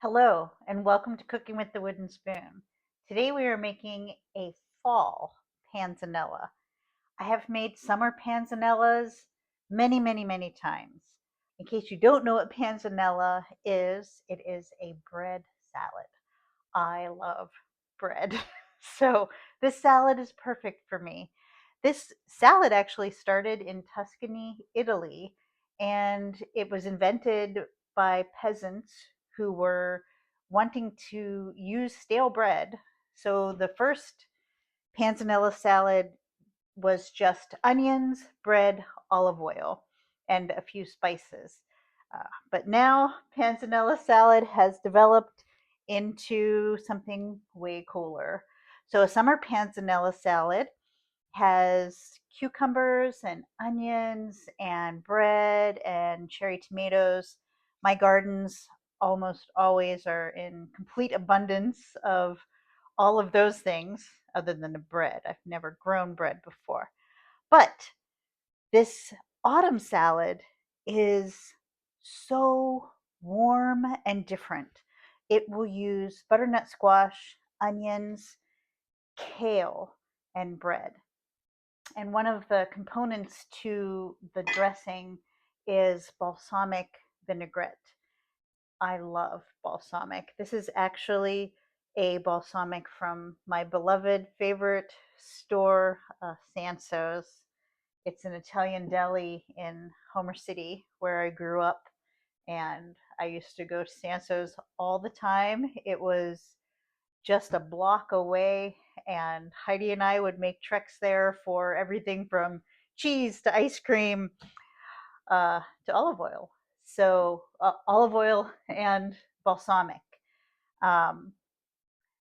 Hello, and welcome to Cooking with the Wooden Spoon. Today we are making a fall panzanella. I have made summer panzanellas many times. In case you don't know what panzanella is, it is a bread salad. I love bread. So this salad is perfect for me. This salad actually started in Tuscany, Italy, and it was invented by peasants who were wanting to use stale bread. So the first panzanella salad was just onions, bread, olive oil, and a few spices. But now panzanella salad has developed into something way cooler. So a summer panzanella salad has cucumbers and onions and bread and cherry tomatoes. My gardens almost always are in complete abundance of all of those things other than the bread. I've never grown bread before. But this autumn salad is so warm and different. It will use butternut squash, onions, kale, and bread. And one of the components to the dressing is balsamic vinaigrette. I love balsamic. This is actually a balsamic from my beloved favorite store, Sanso's. It's an Italian deli in Homer City where I grew up, and I used to go to Sanso's all the time. It was just a block away, and Heidi and I would make treks there for everything from cheese to ice cream to olive oil. So, olive oil and balsamic. Um,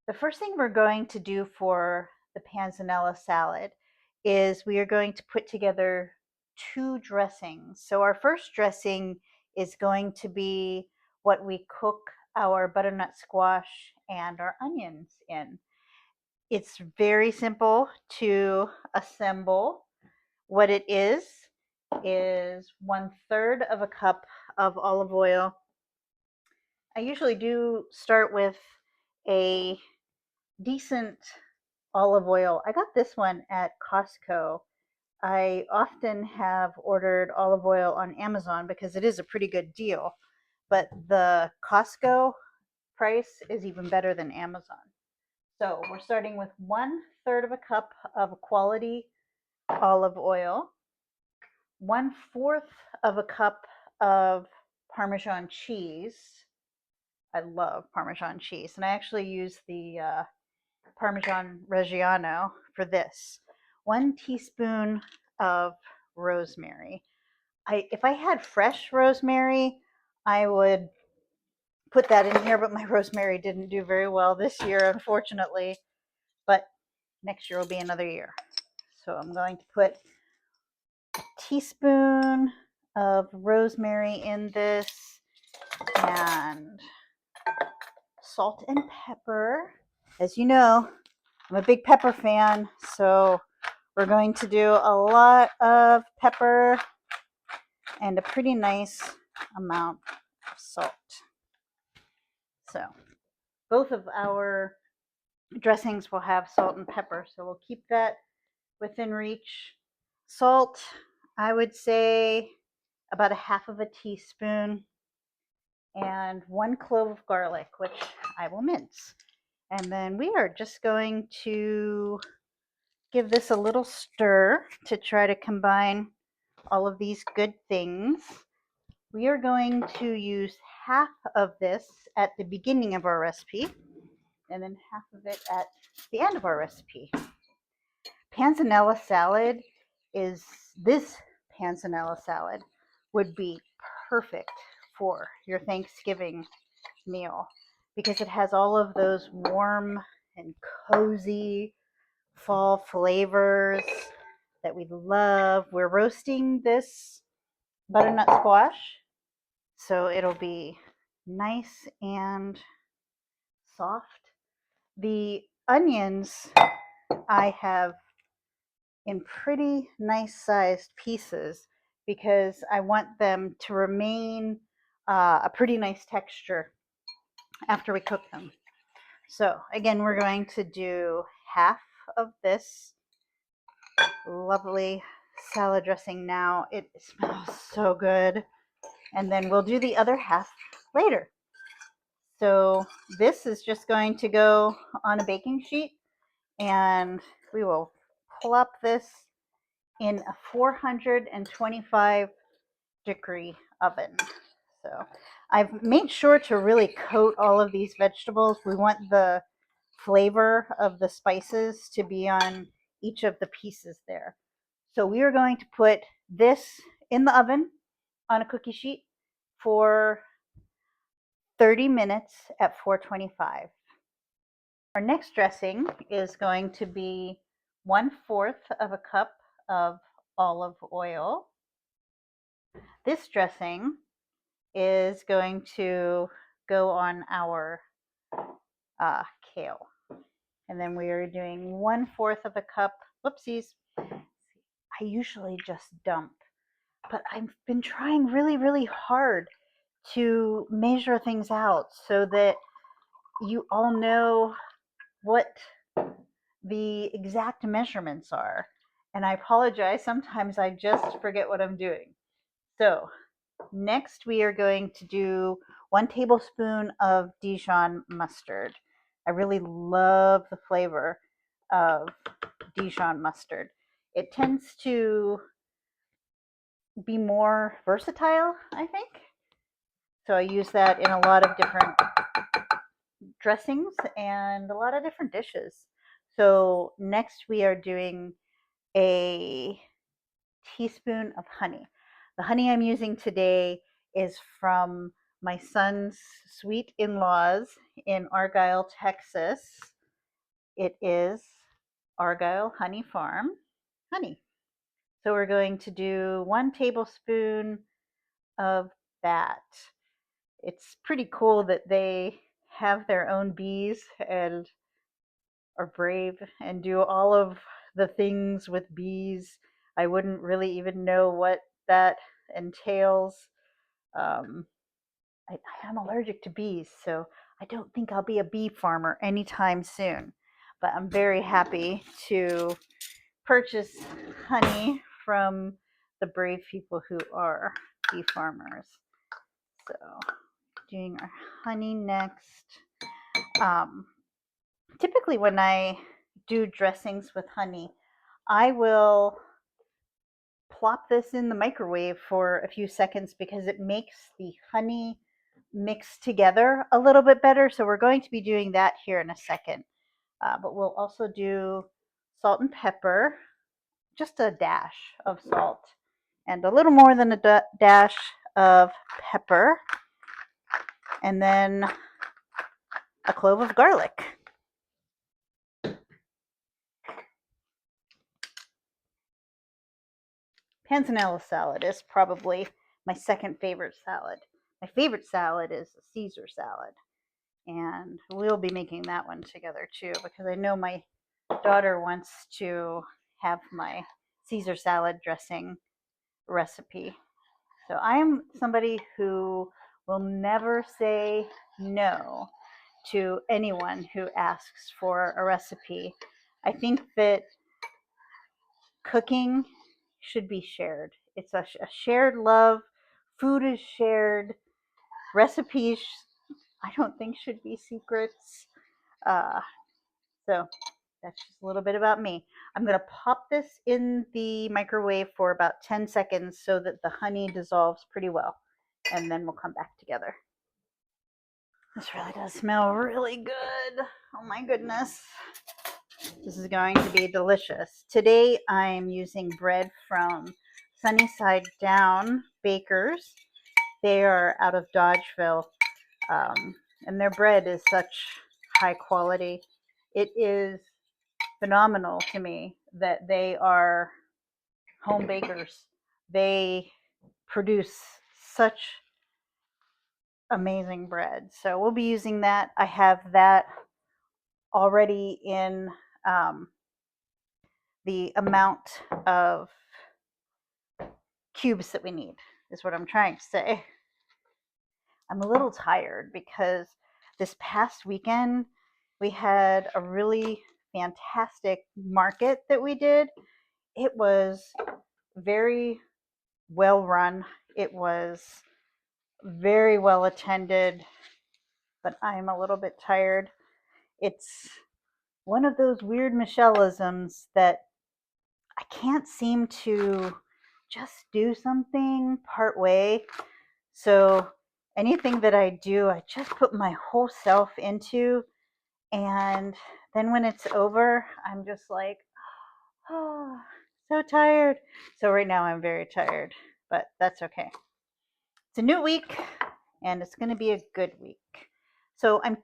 the first thing we're going to do for the panzanella salad is we are going to put together two dressings. So, our first dressing is going to be what we cook our butternut squash and our onions in. It's very simple to assemble. What it is 1/3 of a cup of olive oil. I usually do start with a decent olive oil. I got this one at Costco. I often have ordered olive oil on Amazon because it is a pretty good deal, but the Costco price is even better than Amazon. So we're starting with 1/3 of a cup of quality olive oil, 1/4 of a cup of Parmesan cheese. I love Parmesan cheese, and I actually use the Parmesan Reggiano for this. 1 teaspoon of rosemary. If I had fresh rosemary, I would put that in here, but my rosemary didn't do very well this year, unfortunately. But next year will be another year. So I'm going to put a teaspoon of rosemary in this, and salt and pepper. As you know, I'm a big pepper fan, so we're going to do a lot of pepper and a pretty nice amount of salt. So both of our dressings will have salt and pepper, so we'll keep that within reach. Salt, I would say about a half of a teaspoon, and 1 clove of garlic, which I will mince. And then we are just going to give this a little stir to try to combine all of these good things. We are going to use half of this at the beginning of our recipe and then half of it at the end of our recipe. Panzanella salad is this panzanella salad would be perfect for your Thanksgiving meal because it has all of those warm and cozy fall flavors that we love. We're roasting this butternut squash, so it'll be nice and soft. The onions I have in pretty nice sized pieces because I want them to remain a pretty nice texture after we cook them. So again, we're going to do half of this lovely salad dressing now. It smells so good. And then we'll do the other half later. So this is just going to go on a baking sheet, and we will plop this in a 425 degree oven. So I've made sure to really coat all of these vegetables. We want the flavor of the spices to be on each of the pieces there. So we are going to put this in the oven on a cookie sheet for 30 minutes at 425. Our next dressing is going to be 1/4 of a cup of olive oil. This dressing is going to go on our kale. And then we are doing 1/4 of a cup. Whoopsies. I usually just dump, but I've been trying really, really hard to measure things out so that you all know what the exact measurements are. And I apologize, sometimes I just forget what I'm doing. So next we are going to do 1 tablespoon of Dijon mustard. I really love the flavor of Dijon mustard. It tends to be more versatile, I think. So I use that in a lot of different dressings and a lot of different dishes. So next we are doing a teaspoon of honey. The honey I'm using today is from my son's sweet in-laws in Argyle, Texas. It is Argyle Honey Farm honey. So we're going to do 1 tablespoon of that. It's pretty cool that they have their own bees and are brave and do all of the things with bees. I wouldn't really even know what that entails. I am allergic to bees, so I don't think I'll be a bee farmer anytime soon. But I'm very happy to purchase honey from the brave people who are bee farmers. So, doing our honey next. Typically, when I do dressings with honey, I will plop this in the microwave for a few seconds because it makes the honey mix together a little bit better. So we're going to be doing that here in a second. But we'll also do salt and pepper, just a dash of salt, and a little more than a dash of pepper, and then a clove of garlic. Panzanella salad is probably my second favorite salad. My favorite salad is a Caesar salad, and we'll be making that one together too because I know my daughter wants to have my Caesar salad dressing recipe. So I am somebody who will never say no to anyone who asks for a recipe. I think that cooking should be shared. It's a shared love. Food is shared. Recipes, I don't think, should be secrets. So that's just a little bit about me. I'm going to pop this in the microwave for about 10 seconds so that the honey dissolves pretty well. And then we'll come back together. This really does smell really good. Oh my goodness. This is going to be delicious. Today I'm using bread from Sunnyside Down Bakers. They are out of Dodgeville, and their bread is such high quality. It is phenomenal to me that they are home bakers. They produce such amazing bread. So we'll be using that. I have that already in the amount of cubes that we need, is what I'm trying to say. I'm a little tired because this past weekend, we had a really fantastic market that we did. It was very well run. It was very well attended, but I'm a little bit tired. It's one of those weird Michelisms that I can't seem to just do something part way. So anything that I do, I just put my whole self into. And then when it's over, I'm just like, oh, so tired. So right now I'm very tired, but that's okay. It's a new week and it's going to be a good week. So I'm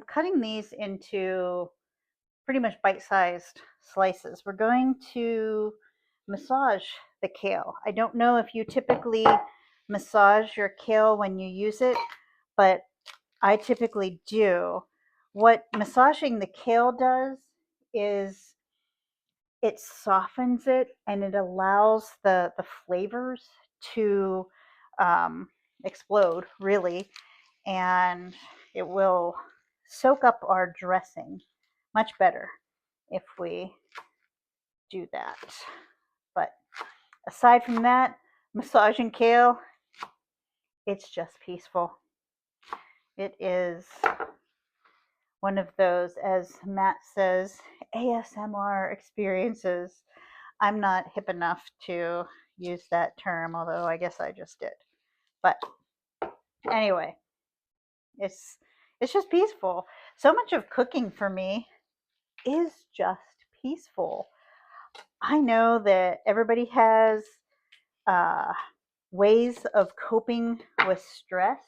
cutting these into pretty much bite-sized slices. We're going to massage the kale. I don't know if you typically massage your kale when you use it, but I typically do. What massaging the kale does is it softens it and it allows the flavors to explode, really, and it will soak up our dressing much better if we do that. But aside from that, massaging kale, it's just peaceful. It is one of those, as Matt says, ASMR experiences. I'm not hip enough to use that term, although I guess I just did. But anyway, it's just peaceful. So much of cooking for me is just peaceful. I know that everybody has ways of coping with stress.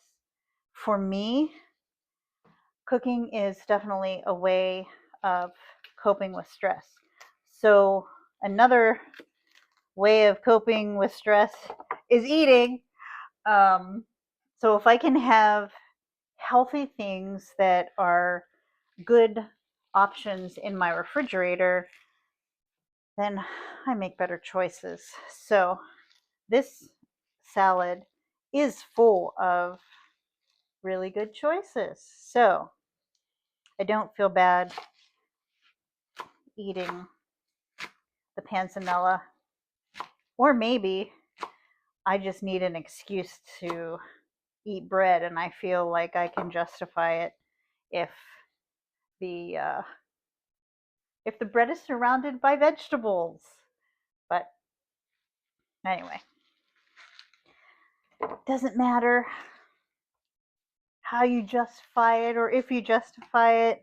For me, cooking is definitely a way of coping with stress. So another way of coping with stress is eating. So if I can have healthy things that are good options in my refrigerator, then I make better choices. So this salad is full of really good choices. So I don't feel bad eating the panzanella, or maybe I just need an excuse to eat bread and I feel like I can justify it if the uh, if the bread is surrounded by vegetables. But anyway, it doesn't matter how you justify it or if you justify it.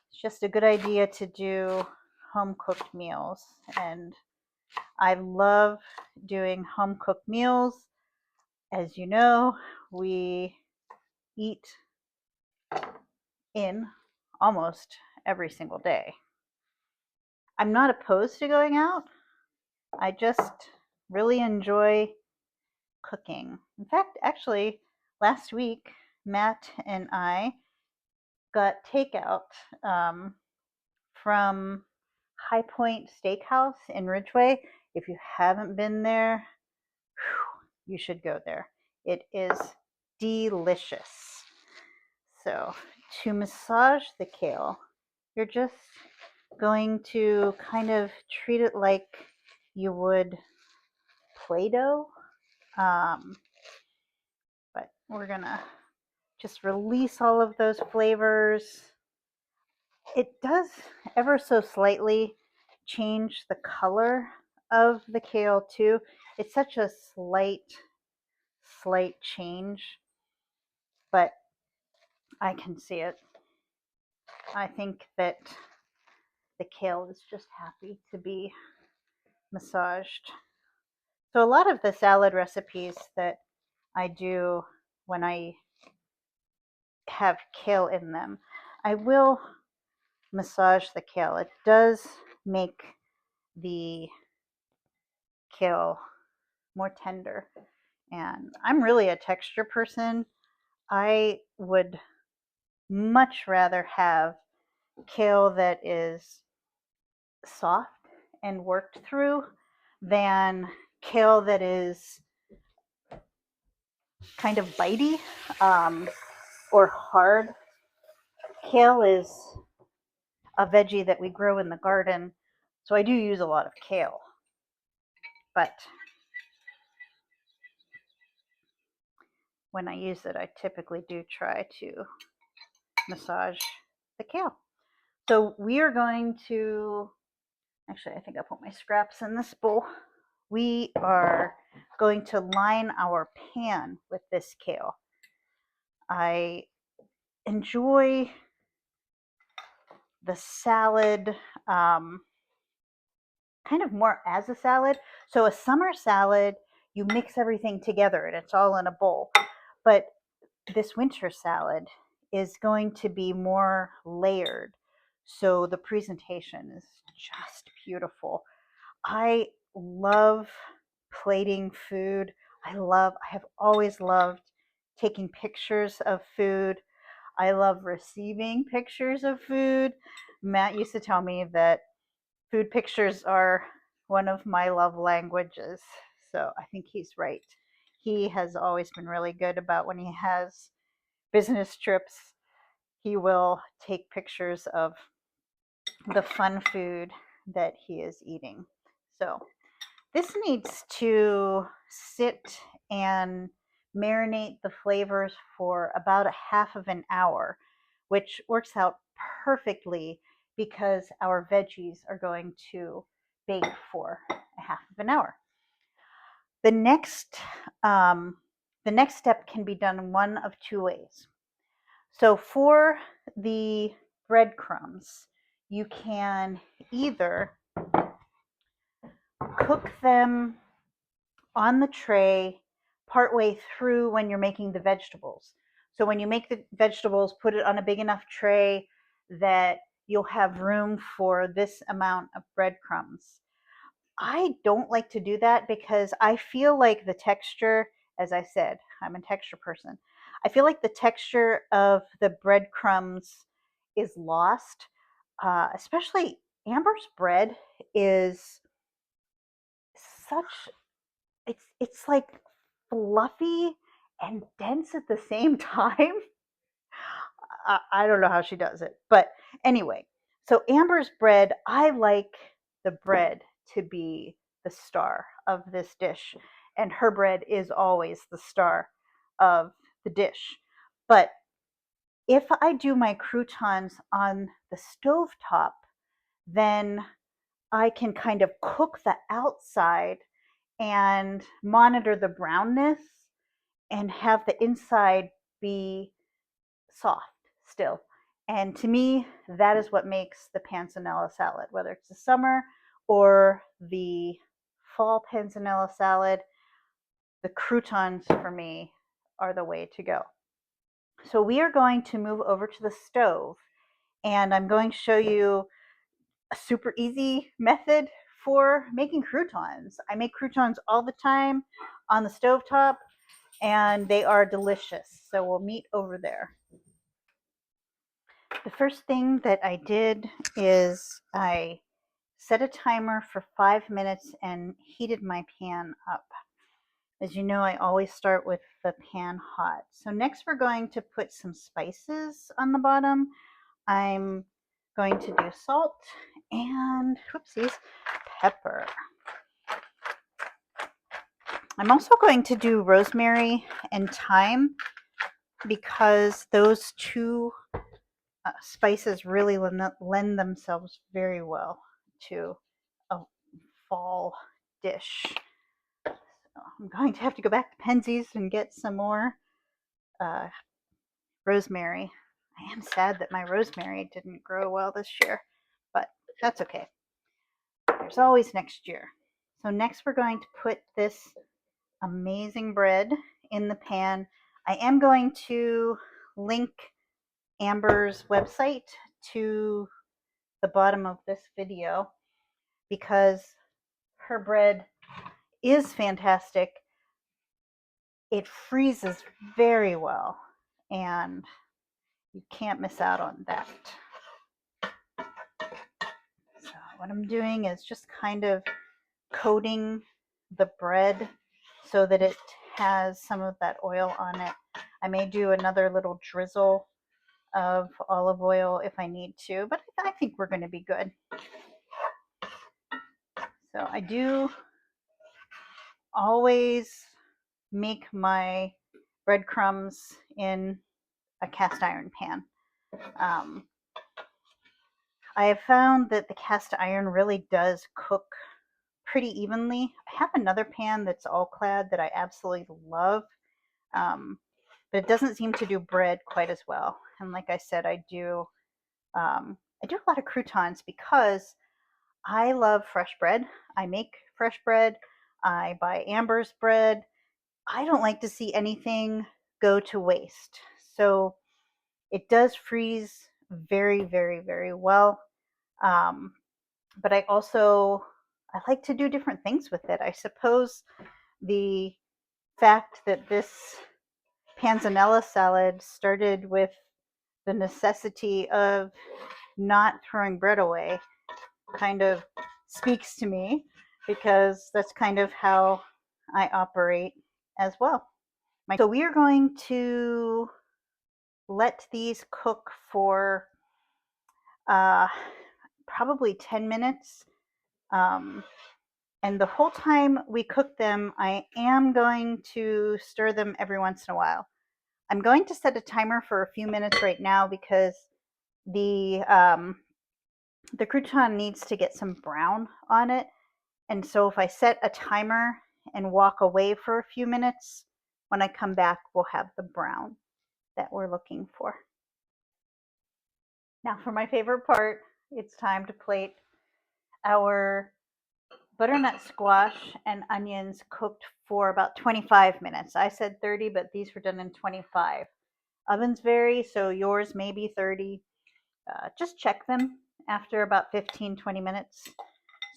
It's just a good idea to do home cooked meals, and I love doing home cooked meals. As you know, we eat in almost every single day. I'm not opposed to going out. I just really enjoy cooking. In fact, actually, last week, Matt and I got takeout from High Point Steakhouse in Ridgeway. If you haven't been there, you should go there. It is delicious. So, to massage the kale, you're just going to kind of treat it like you would Play-Doh. But we're gonna just release all of those flavors. It does ever so slightly change the color of the kale too. It's such a slight change, but I can see it. I think that the kale is just happy to be massaged. So a lot of the salad recipes that I do when I have kale in them, I will massage the kale. It does make the kale more tender. And I'm really a texture person. I would much rather have kale that is soft and worked through than kale that is kind of bitey. or hard. Kale is a veggie that we grow in the garden, so I do use a lot of kale. But when I use it, I typically do try to massage the kale. So we are going to, actually, I think I'll put my scraps in this bowl. We are going to line our pan with this kale. I enjoy the salad kind of more as a salad. So a summer salad, you mix everything together and it's all in a bowl. But this winter salad is going to be more layered. So the presentation is just beautiful. I love plating food. I have always loved taking pictures of food. I love receiving pictures of food. Matt used to tell me that food pictures are one of my love languages. So I think he's right. He has always been really good about when he has business trips, he will take pictures of the fun food that he is eating. So this needs to sit and marinate the flavors for about a half of an hour, which works out perfectly because our veggies are going to bake for a half of an hour. The next, the next step can be done one of two ways. So for the breadcrumbs, you can either cook them on the tray partway through when you're making the vegetables. So when you make the vegetables, put it on a big enough tray that you'll have room for this amount of breadcrumbs. I don't like to do that because I feel like the texture, as I said, I'm a texture person. I feel like the texture of the breadcrumbs is lost, especially Amber's bread is such, it's like fluffy and dense at the same time. I don't know how she does it. But anyway, so Amber's bread, I like the bread to be the star of this dish. And her bread is always the star of the dish. But if I do my croutons on the stovetop, then I can kind of cook the outside and monitor the brownness and have the inside be soft still. And to me, that is what makes the panzanella salad, whether it's the summer or the fall panzanella salad, the croutons for me are the way to go. So we are going to move over to the stove and I'm going to show you a super easy method for making croutons. I make croutons all the time on the stovetop and they are delicious. So we'll meet over there. The first thing that I did is I set a timer for 5 minutes and heated my pan up. As you know, I always start with the pan hot. So next we're going to put some spices on the bottom. I'm going to do salt and, whoopsies, pepper. I'm also going to do rosemary and thyme because those two spices really lend themselves very well to a fall dish. So I'm going to have to go back to Penzies and get some more rosemary. I am sad that my rosemary didn't grow well this year, but that's okay. There's always next year. So next we're going to put this amazing bread in the pan. I am going to link Amber's website to the bottom of this video because her bread is fantastic. It freezes very well and you can't miss out on that. So what I'm doing is just kind of coating the bread so that it has some of that oil on it. I may do another little drizzle of olive oil if I need to, but I think we're going to be good. So I do always make my breadcrumbs in a cast iron pan. I have found that the cast iron really does cook pretty evenly. I have another pan that's all clad that I absolutely love, but it doesn't seem to do bread quite as well. And like I said, I do a lot of croutons because I love fresh bread. I make fresh bread. I buy Amber's bread. I don't like to see anything go to waste. So it does freeze very, very, very well. But I like to do different things with it. I suppose the fact that this panzanella salad started with the necessity of not throwing bread away kind of speaks to me, because that's kind of how I operate as well. So we are going to let these cook for probably 10 minutes. And the whole time we cook them, I am going to stir them every once in a while. I'm going to set a timer for a few minutes right now because the crouton needs to get some brown on it. And so if I set a timer and walk away for a few minutes, when I come back, we'll have the brown that we're looking for. Now for my favorite part, it's time to plate our butternut squash and onions cooked for about 25 minutes. I said 30, but these were done in 25. Ovens vary, so yours may be 30. Just check them after about 15-20 minutes.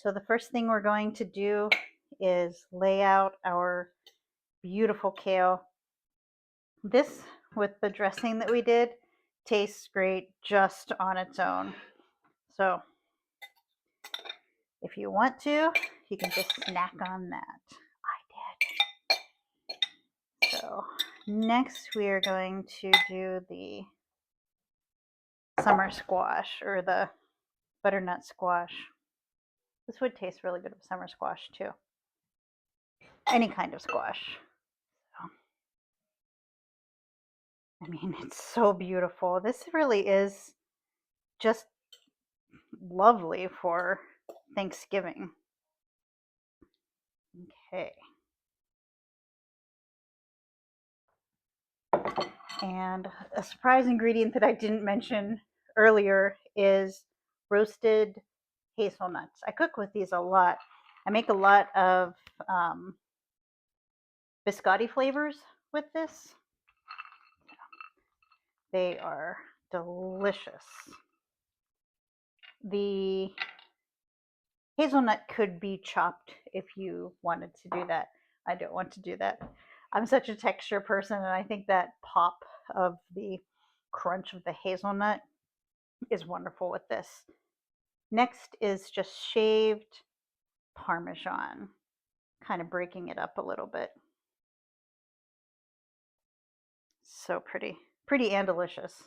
So the first thing we're going to do is lay out our beautiful kale. This, with the dressing that we did, tastes great just on its own. So if you want to, you can just snack on that. I did. So next we are going to do the summer squash, or the butternut squash. This would taste really good with summer squash too. Any kind of squash. So, I mean, it's so beautiful. This really is just lovely for Thanksgiving. Okay. And a surprise ingredient that I didn't mention earlier is roasted hazelnuts. I cook with these a lot. I make a lot of biscotti flavors with this. They are delicious. The hazelnut could be chopped if you wanted to do that. I don't want to do that. I'm such a texture person, and I think that pop of the crunch of the hazelnut is wonderful with this. Next is just shaved Parmesan, kind of breaking it up a little bit. So pretty and delicious.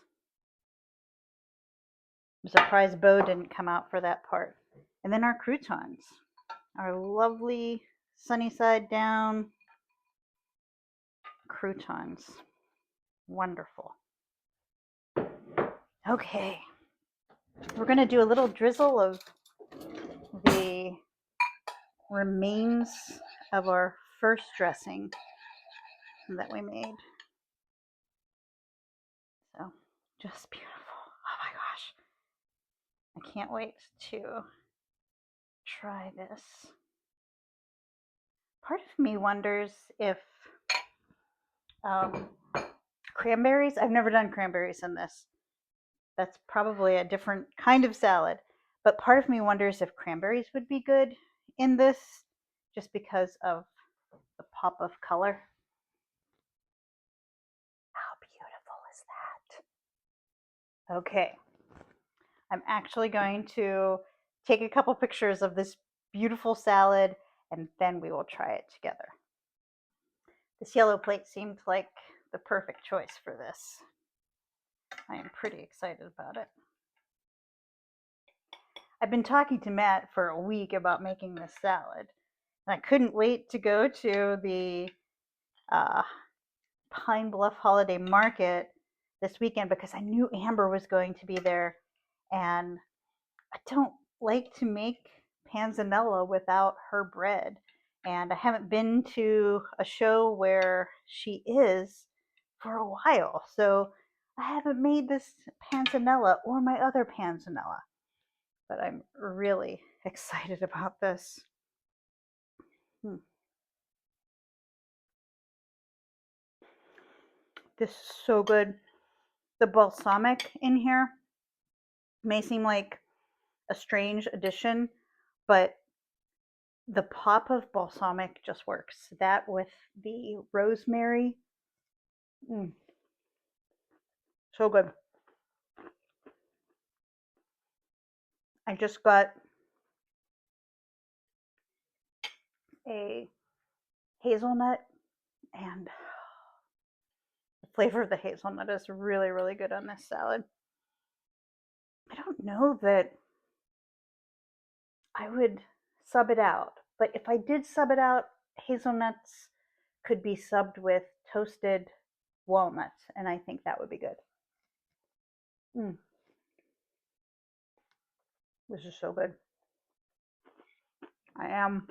I'm surprised Bo didn't come out for that part. And then our croutons, our lovely sunny side down croutons. Wonderful. Okay, we're going to do a little drizzle of the remains of our first dressing that we made. So just beautiful. Oh my gosh. I can't wait to try this. Part of me wonders if cranberries, I've never done cranberries in this. That's probably a different kind of salad. But part of me wonders if cranberries would be good in this, just because of the pop of color. How beautiful is that? Okay. I'm actually going to take a couple pictures of this beautiful salad, and then we will try it together. This yellow plate seemed like the perfect choice for this. I am pretty excited about it. I've been talking to Matt for a week about making this salad, and I couldn't wait to go to the Pine Bluff Holiday Market this weekend because I knew Amber was going to be there, and I don't like to make panzanella without her bread. And I haven't been to a show where she is for a while, so I haven't made this panzanella or my other panzanella. But I'm really excited about this. This is so good. The balsamic in here may seem like a strange addition, but the pop of balsamic just works. That with the rosemary, so good. I just got a hazelnut, and the flavor of the hazelnut is really, really good on this salad. I don't know that I would sub it out, but if I did sub it out, hazelnuts could be subbed with toasted walnuts, and I think that would be good. This is so good. I am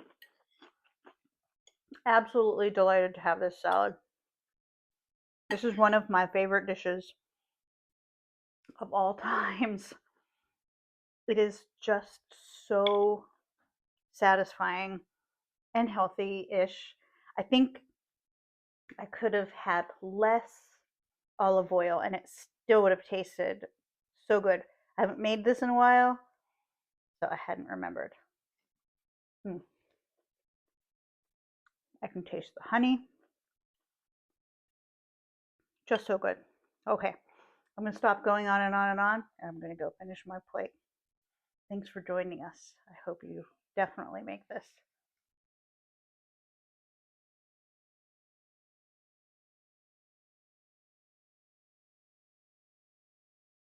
absolutely delighted to have this salad. This is one of my favorite dishes of all times. It is just so satisfying and healthy-ish. I think I could have had less olive oil and it still would have tasted so good. I haven't made this in a while, so I hadn't remembered. I can taste the honey. Just so good. Okay, I'm going to stop going on and on and on, and I'm going to go finish my plate. Thanks for joining us. I hope you definitely make this.